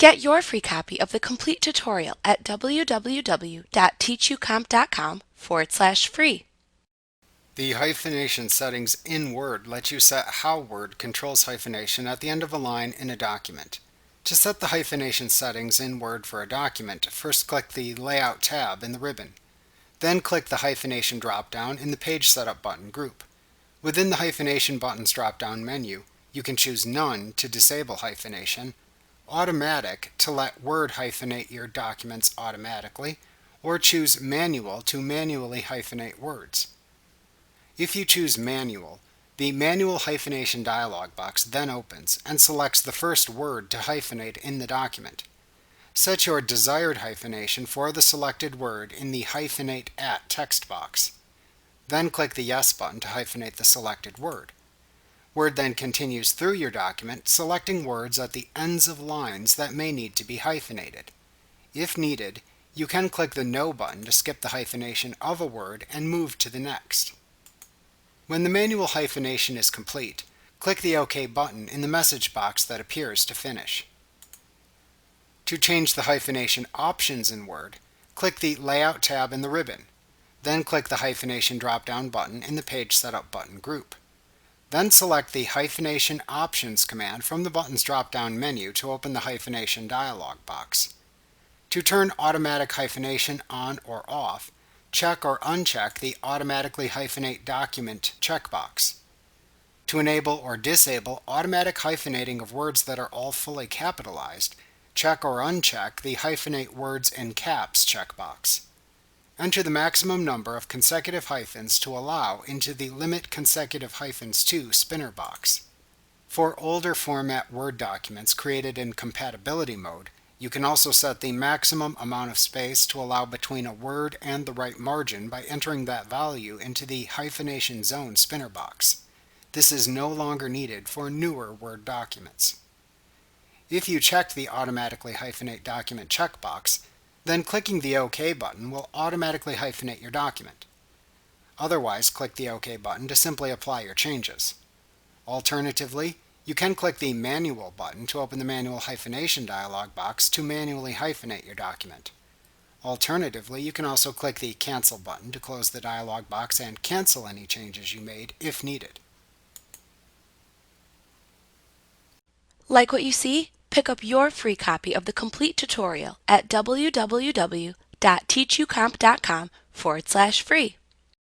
Get your free copy of the complete tutorial at www.teachucomp.com/free. The hyphenation settings in Word let you set how Word controls hyphenation at the end of a line in a document. To set the hyphenation settings in Word for a document, first click the Layout tab in the ribbon. Then click the hyphenation drop-down in the Page Setup button group. Within the hyphenation buttons drop-down menu, you can choose None to disable hyphenation, Automatic to let Word hyphenate your documents automatically, or choose Manual to manually hyphenate words. If you choose Manual, the Manual Hyphenation dialog box then opens and selects the first word to hyphenate in the document. Set your desired hyphenation for the selected word in the Hyphenate At text box. Then click the Yes button to hyphenate the selected word. Word then continues through your document, selecting words at the ends of lines that may need to be hyphenated. If needed, you can click the No button to skip the hyphenation of a word and move to the next. When the manual hyphenation is complete, click the OK button in the message box that appears to finish. To change the hyphenation options in Word, click the Layout tab in the ribbon. Then click the hyphenation drop-down button in the Page Setup button group. Then select the Hyphenation Options command from the button's drop-down menu to open the hyphenation dialog box. To turn automatic hyphenation on or off, check or uncheck the Automatically Hyphenate Document checkbox. To enable or disable automatic hyphenating of words that are all fully capitalized, check or uncheck the Hyphenate Words in Caps checkbox. Enter the maximum number of consecutive hyphens to allow into the Limit Consecutive Hyphens to spinner box. For older format Word documents created in compatibility mode, you can also set the maximum amount of space to allow between a word and the right margin by entering that value into the Hyphenation Zone spinner box. This is no longer needed for newer Word documents. If you checked the Automatically Hyphenate Document checkbox, then clicking the OK button will automatically hyphenate your document. Otherwise, click the OK button to simply apply your changes. Alternatively, you can click the Manual button to open the Manual Hyphenation dialog box to manually hyphenate your document. Alternatively, you can also click the Cancel button to close the dialog box and cancel any changes you made if needed. Like what you see? Pick up your free copy of the complete tutorial at www.teachucomp.com/free.